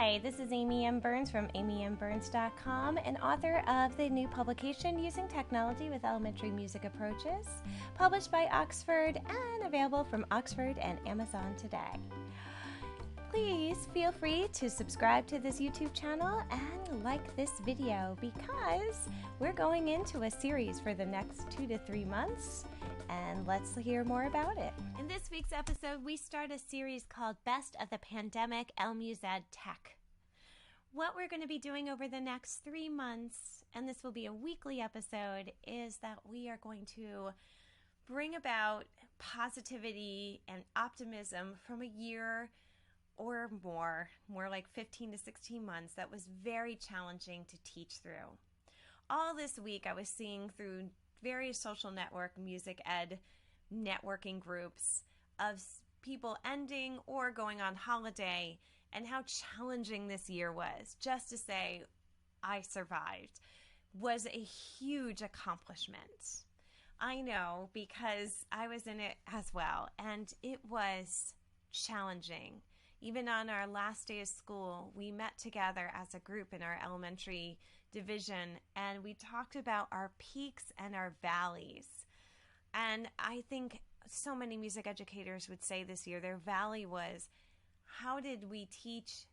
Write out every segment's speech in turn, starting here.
Hi, this is Amy M. Burns from amymburns.com and author of the new publication Using Technology with Elementary Music Approaches, published by Oxford and available from Oxford and Amazon today. Please feel free to subscribe to this YouTube channel and like this video because we're going into a series for the next 2 to 3 months, and let's hear more about it. In this week's episode, we start a series called Best of the Pandemic LMUZ Tech. What we're going to be doing over the next 3 months, and this will be a weekly episode, is that we are going to bring about positivity and optimism from a year or more like 15 to 16 months that was very challenging to teach through. All this week I was seeing through various social network, music ed, networking groups of people ending or going on holiday and how challenging this year was. Just to say I survived was a huge accomplishment. I know because I was in it as well, and it was challenging. Even on our last day of school, we met together as a group in our elementary division, and we talked about our peaks and our valleys. And I think so many music educators would say this year their valley was, how did we teach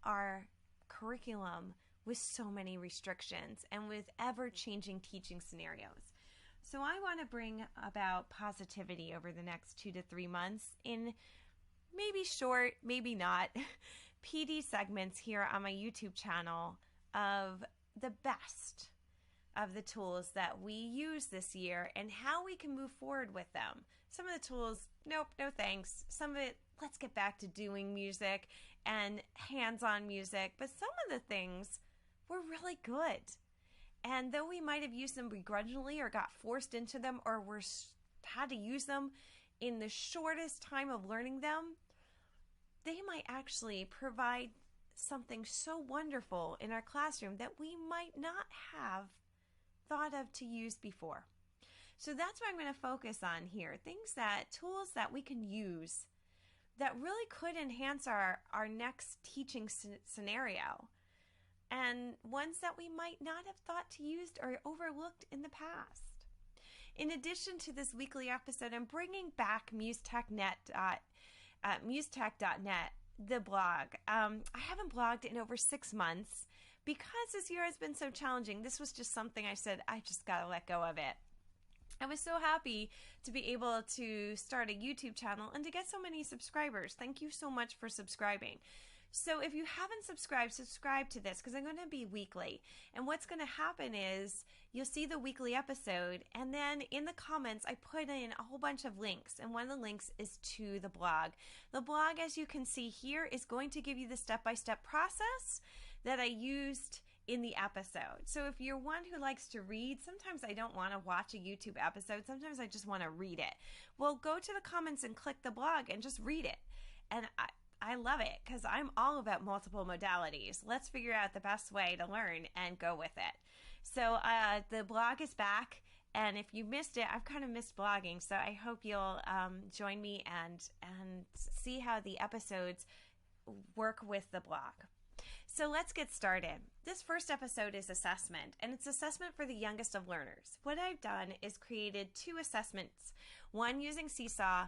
our curriculum with so many restrictions and with ever-changing teaching scenarios? So I want to bring about positivity over the next 2 to 3 months in maybe short, maybe not, PD segments here on my YouTube channel of the best of the tools that we use this year and how we can move forward with them. Some of the tools, nope, no thanks. Some of it, let's get back to doing music and hands-on music. But some of the things were really good. And though we might have used them begrudgingly or got forced into them or had to use them in the shortest time of learning them, they might actually provide something so wonderful in our classroom that we might not have thought of to use before. So that's what I'm going to focus on here. Tools that we can use that really could enhance our next teaching scenario, and ones that we might not have thought to use or overlooked in the past. In addition to this weekly episode, I'm bringing back musetech.net, the blog. I haven't blogged in over 6 months because this year has been so challenging. This was just something I said, I just got to let go of it. I was so happy to be able to start a YouTube channel and to get so many subscribers. Thank you so much for subscribing. So if you haven't subscribed, subscribe to this because I'm going to be weekly. And what's going to happen is you'll see the weekly episode, and then in the comments I put in a whole bunch of links, and one of the links is to the blog. The blog, as you can see here, is going to give you the step-by-step process that I used in the episode. So if you're one who likes to read, sometimes I don't want to watch a YouTube episode, sometimes I just want to read it. Well, go to the comments and click the blog and just read it. And I love it because I'm all about multiple modalities. Let's figure out the best way to learn and go with it. So the blog is back, and if you missed it, I've kind of missed blogging, so I hope you'll join me and see how the episodes work with the blog. So let's get started. This first episode is assessment, and it's assessment for the youngest of learners. What I've done is created 2 assessments, one using Seesaw,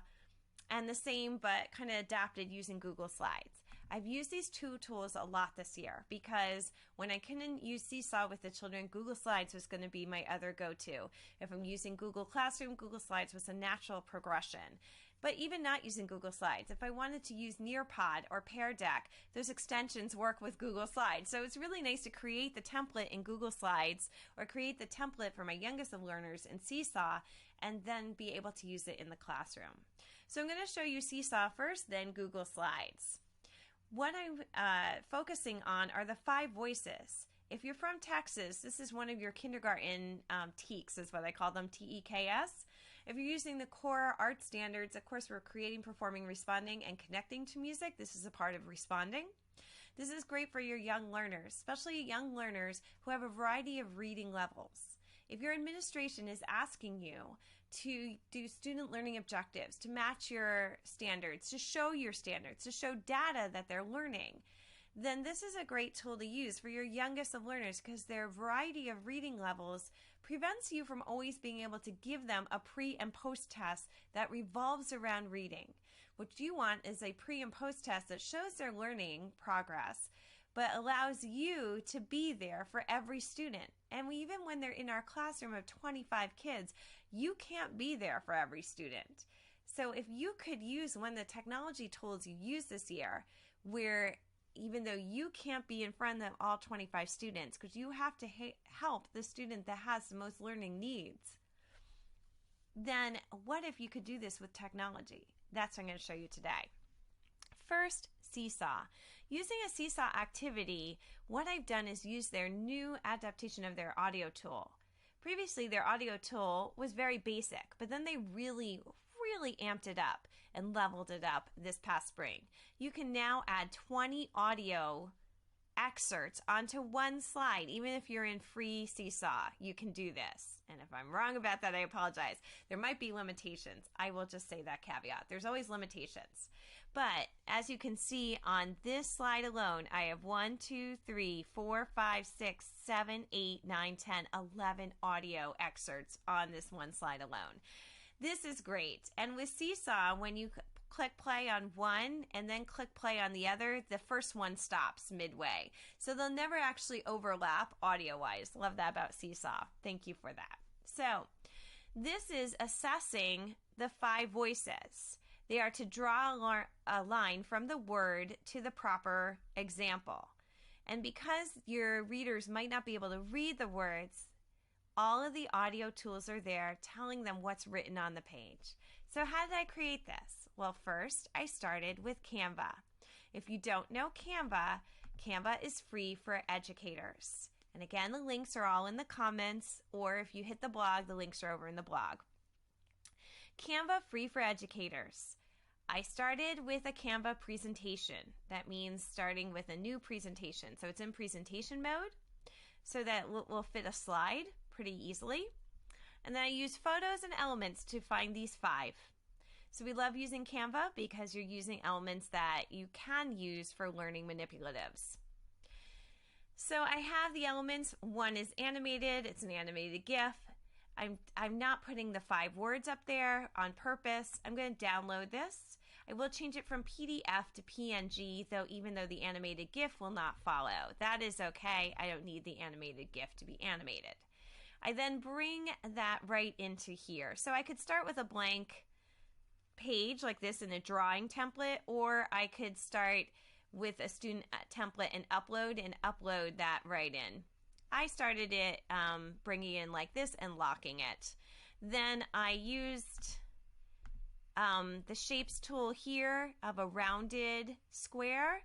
and the same but kind of adapted using Google Slides. I've used these 2 tools a lot this year because when I couldn't use Seesaw with the children, Google Slides was going to be my other go-to. If I'm using Google Classroom, Google Slides was a natural progression. But even not using Google Slides, if I wanted to use Nearpod or Pear Deck, those extensions work with Google Slides. So it's really nice to create the template in Google Slides or create the template for my youngest of learners in Seesaw and then be able to use it in the classroom. So I'm going to show you Seesaw first, then Google Slides. What I'm focusing on are the 5 voices. If you're from Texas, this is one of your kindergarten TEKS, is what I call them, TEKS. If you're using the core art standards, of course, we're creating, performing, responding, and connecting to music. This is a part of responding. This is great for your young learners, especially young learners who have a variety of reading levels. If your administration is asking you to do student learning objectives, to match your standards, to show your standards, to show data that they're learning, then this is a great tool to use for your youngest of learners because their variety of reading levels prevents you from always being able to give them a pre and post test that revolves around reading. What you want is a pre and post test that shows their learning progress, but allows you to be there for every student. And even when they're in our classroom of 25 kids, you can't be there for every student. So if you could use one of the technology tools you used this year, where even though you can't be in front of all 25 students, because you have to help the student that has the most learning needs, then what if you could do this with technology? That's what I'm going to show you today. First, Seesaw. Using a Seesaw activity, what I've done is use their new adaptation of their audio tool. Previously, their audio tool was very basic, but then they really amped it up and leveled it up this past spring. You can now add 20 audio excerpts onto one slide. Even if you're in free Seesaw, you can do this. And if I'm wrong about that, I apologize. There might be limitations. I will just say that caveat. There's always limitations. But as you can see on this slide alone, I have 1, 2, 3, 4, 5, 6, 7, 8, 9, 10, 11 audio excerpts on this one slide alone. This is great. And with Seesaw, when you click play on one and then click play on the other, the first one stops midway. So they'll never actually overlap audio-wise. Love that about Seesaw. Thank you for that. So this is assessing the 5 voices. They are to draw a line from the word to the proper example. And because your readers might not be able to read the words, all of the audio tools are there telling them what's written on the page. So how did I create this? Well, first I started with Canva. If you don't know Canva, Canva is free for educators. And again, the links are all in the comments, or if you hit the blog, the links are over in the blog. Canva free for educators. I started with a Canva presentation. That means starting with a new presentation. So it's in presentation mode so that it will fit a slide pretty easily. And then I use photos and elements to find these 5. So we love using Canva because you're using elements that you can use for learning manipulatives. So I have the elements. One is animated. It's an animated GIF. I'm not putting the 5 words up there on purpose. I'm going to download this. I will change it from PDF to PNG, even though the animated GIF will not follow. That is okay. I don't need the animated GIF to be animated. I then bring that right into here. So I could start with a blank page like this in a drawing template, or I could start with a student template and upload that right in. I started it bringing it in like this and locking it. Then I used the shapes tool here of a rounded square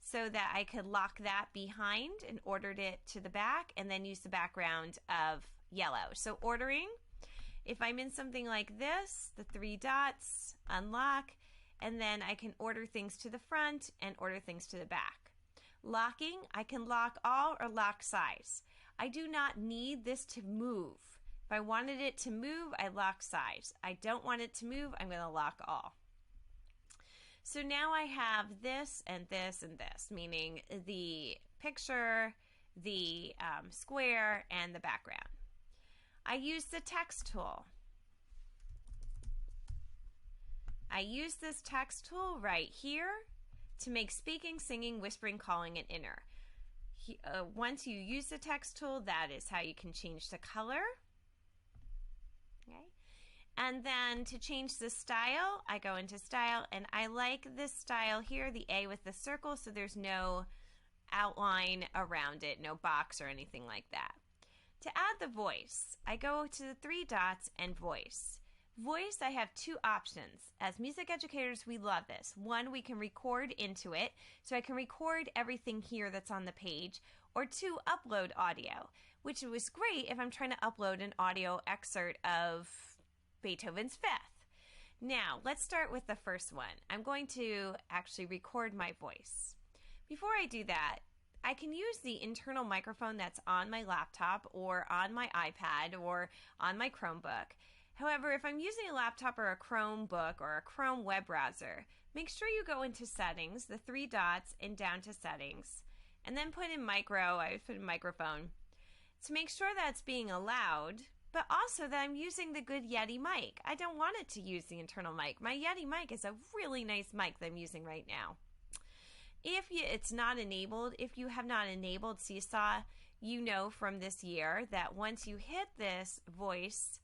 so that I could lock that behind and ordered it to the back, and then use the background of yellow. So ordering, if I'm in something like this, the 3 dots, unlock, and then I can order things to the front and order things to the back. Locking, I can lock all or lock size. I do not need this to move. If I wanted it to move, I lock size. I don't want it to move, I'm going to lock all. So now I have this and this and this, meaning the picture, the square, and the background. I use the text tool. I use this text tool right here to make speaking, singing, whispering, calling, and inner. Once you use the text tool, that is how you can change the color. Okay. And then to change the style, I go into style, and I like this style here, the A with the circle, so there's no outline around it, no box or anything like that. To add the voice, I go to the 3 dots and voice. Voice, I have 2 options. As music educators, we love this. One, we can record into it, so I can record everything here that's on the page, or 2, upload audio, which was great if I'm trying to upload an audio excerpt of Beethoven's Fifth. Now, let's start with the first one. I'm going to actually record my voice. Before I do that, I can use the internal microphone that's on my laptop or on my iPad or on my Chromebook. However, if I'm using a laptop or a Chromebook or a Chrome web browser, make sure you go into settings, the three dots, and down to settings, and then put in micro. I would put in microphone to make sure that it's being allowed, but also that I'm using the good Yeti mic. I don't want it to use the internal mic. My Yeti mic is a really nice mic that I'm using right now. If it's not enabled, if you have not enabled Seesaw, you know from this year that once you hit this voice,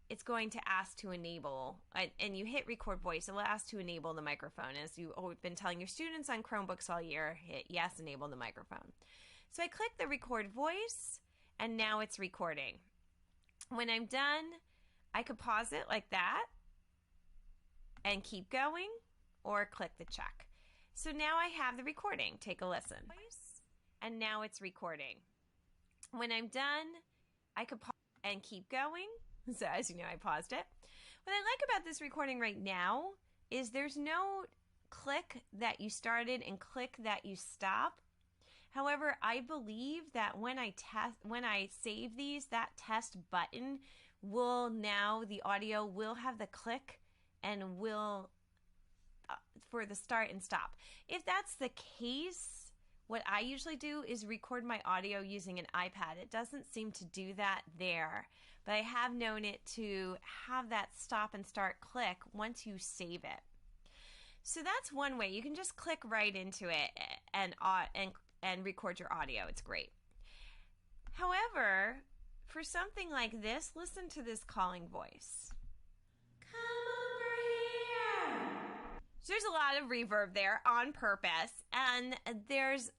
it's going to ask to enable, and you hit record voice, it will ask to enable the microphone. As you've been telling your students on Chromebooks all year, hit yes, enable the microphone. So I click the record voice, and now it's recording. When I'm done, I could pause it like that and keep going, or click the check. So now I have the recording. Take a listen. And now it's recording. When I'm done, I could pause and keep going. So as you know, I paused it. What I like about this recording right now is there's no click that you started and click that you stop. However, I believe that when I save these, that test button will now, the audio will have the click and will for the start and stop. If that's the case, what I usually do is record my audio using an iPad. It doesn't seem to do that there, but I have known it to have that stop and start click once you save it. So that's one way. You can just click right into it and record your audio. It's great. However, for something like this, listen to this calling voice. Come over here. So there's a lot of reverb there on purpose, and there's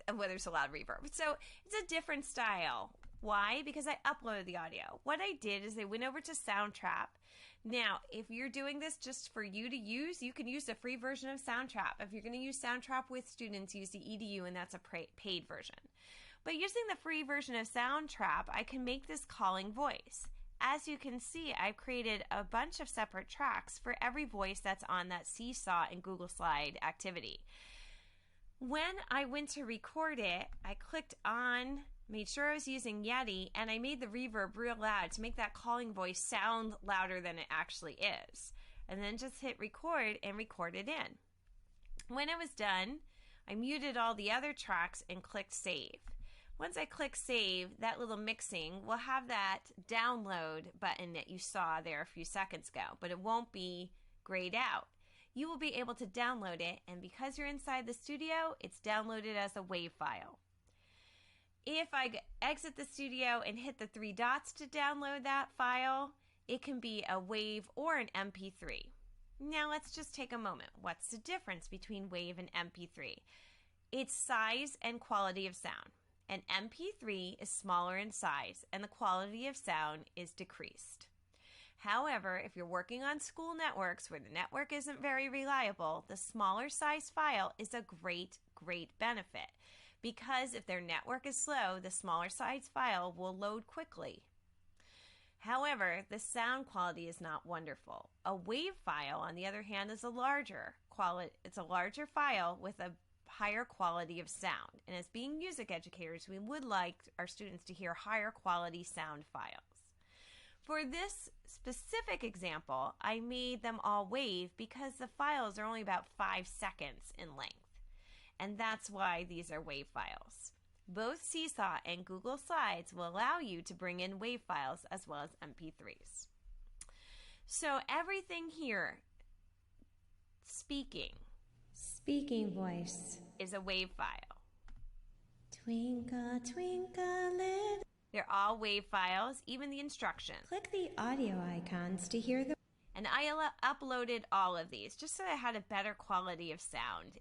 a lot of reverb. So it's a different style. Why? Because I uploaded the audio. What I did is I went over to Soundtrap. Now, if you're doing this just for you to use, you can use the free version of Soundtrap. If you're going to use Soundtrap with students, use the EDU, and that's a paid version. But using the free version of Soundtrap, I can make this calling voice. As you can see, I've created a bunch of separate tracks for every voice that's on that Seesaw and Google Slide activity. When I went to record it, I clicked on, made sure I was using Yeti, and I made the reverb real loud to make that calling voice sound louder than it actually is. And then just hit record and record it in. When I was done, I muted all the other tracks and clicked save. Once I click save, that little mixing will have that download button that you saw there a few seconds ago, but it won't be grayed out. You will be able to download it, and because you're inside the studio, it's downloaded as a WAV file. If I exit the studio and hit the three dots to download that file, it can be a WAV or an MP3. Now let's just take a moment. What's the difference between WAV and MP3? It's size and quality of sound. An MP3 is smaller in size and the quality of sound is decreased. However, if you're working on school networks where the network isn't very reliable, the smaller size file is a great benefit, because if their network is slow, the smaller size file will load quickly. However, the sound quality is not wonderful. A WAV file, on the other hand, is a larger file with a higher quality of sound. And as being music educators, we would like our students to hear higher quality sound files. For this specific example, I made them all WAV because the files are only about 5 seconds in length. And that's why these are WAV files. Both Seesaw and Google Slides will allow you to bring in WAV files as well as MP3s. So everything here, speaking voice, is a WAV file. Twinkle, twinkle, little. They're all WAV files, even the instructions. Click the audio icons to hear the... And I uploaded all of these just so I had a better quality of sound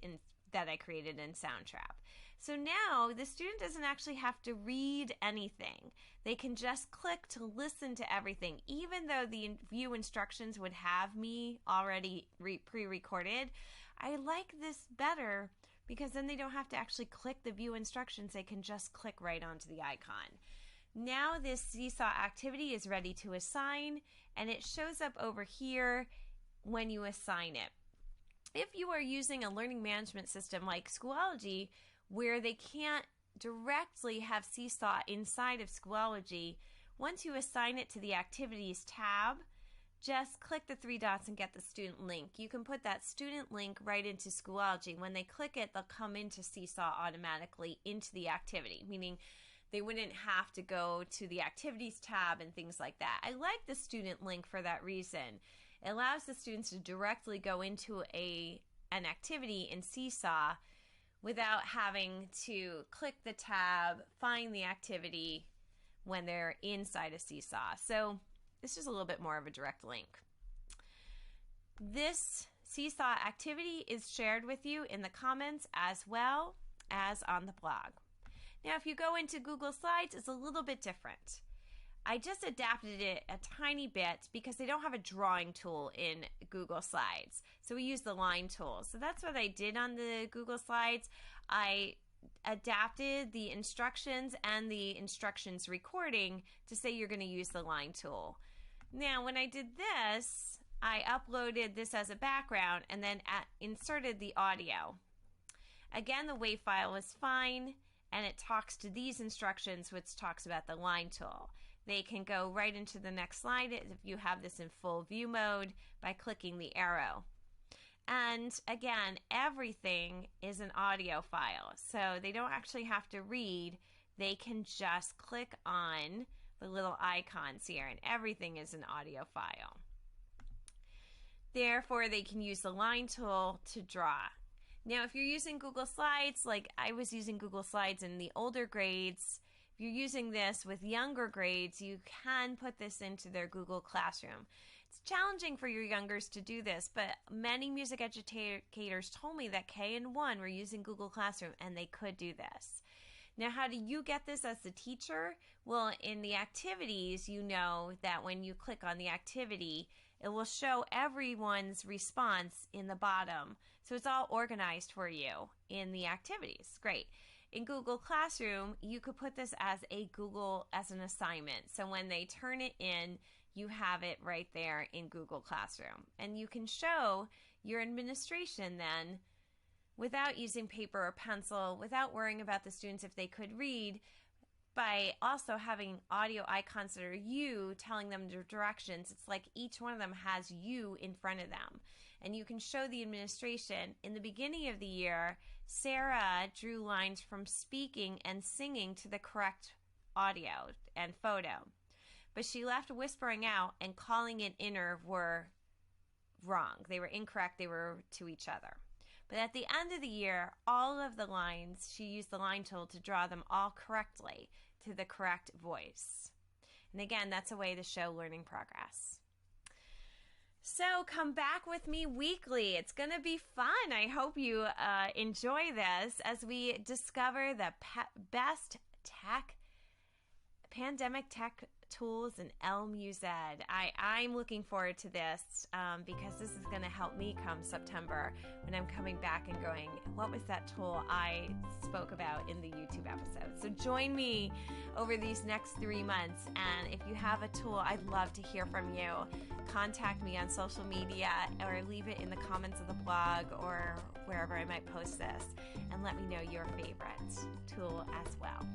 that I created in Soundtrap. So now the student doesn't actually have to read anything. They can just click to listen to everything, even though the view instructions would have me already pre-recorded. I like this better because then they don't have to actually click the view instructions. They can just click right onto the icon. Now this Seesaw activity is ready to assign, and it shows up over here when you assign it. If you are using a learning management system like Schoology, where they can't directly have Seesaw inside of Schoology, once you assign it to the Activities tab, just click the three dots and get the student link. You can put that student link right into Schoology. When they click it, they'll come into Seesaw automatically into the activity, meaning they wouldn't have to go to the activities tab and things like that. I like the student link for that reason. It allows the students to directly go into an activity in Seesaw without having to click the tab, find the activity when they're inside of Seesaw. So it's just a little bit more of a direct link. This Seesaw activity is shared with you in the comments as well as on the blog. Now, if you go into Google Slides, it's a little bit different. I just adapted it a tiny bit because they don't have a drawing tool in Google Slides. So we use the line tool. So that's what I did on the Google Slides. I adapted the instructions and the instructions recording to say you're going to use the line tool. Now, when I did this, I uploaded this as a background and then inserted the audio. Again, the WAV file is fine, and it talks to these instructions, which talks about the line tool. They can go right into the next slide if you have this in full view mode by clicking the arrow. And again, everything is an audio file, so they don't actually have to read. They can just click on the little icons here, and everything is an audio file. Therefore, they can use the line tool to draw. Now, if you're using Google Slides, like I was using Google Slides in the older grades, if you're using this with younger grades, you can put this into their Google Classroom. It's challenging for your youngers to do this, but many music educators told me that K and 1 were using Google Classroom and they could do this. Now, how do you get this as the teacher? Well, in the activities, you know that when you click on the activity, it will show everyone's response in the bottom. So it's all organized for you in the activities. Great. In Google Classroom, you could put this as an assignment. So when they turn it in, you have it right there in Google Classroom. And you can show your administration then without using paper or pencil, without worrying about the students if they could read, by also having audio icons that are you telling them the directions. It's like each one of them has you in front of them. And you can show the administration. In the beginning of the year, Sarah drew lines from speaking and singing to the correct audio and photo. But she left whispering out and calling it inner were wrong. They were incorrect. They were to each other. But at the end of the year, all of the lines, she used the line tool to draw them all correctly to the correct voice. And again, that's a way to show learning progress. So come back with me weekly. It's going to be fun. I hope you enjoy this as we discover the best pandemic tech tools in LMUZ. I'm looking forward to this because this is going to help me come September when I'm coming back and going, what was that tool I spoke about in the YouTube episode? So join me over these next 3 months, and if you have a tool, I'd love to hear from you. Contact me on social media or leave it in the comments of the blog or wherever I might post this, and let me know your favorite tool as well.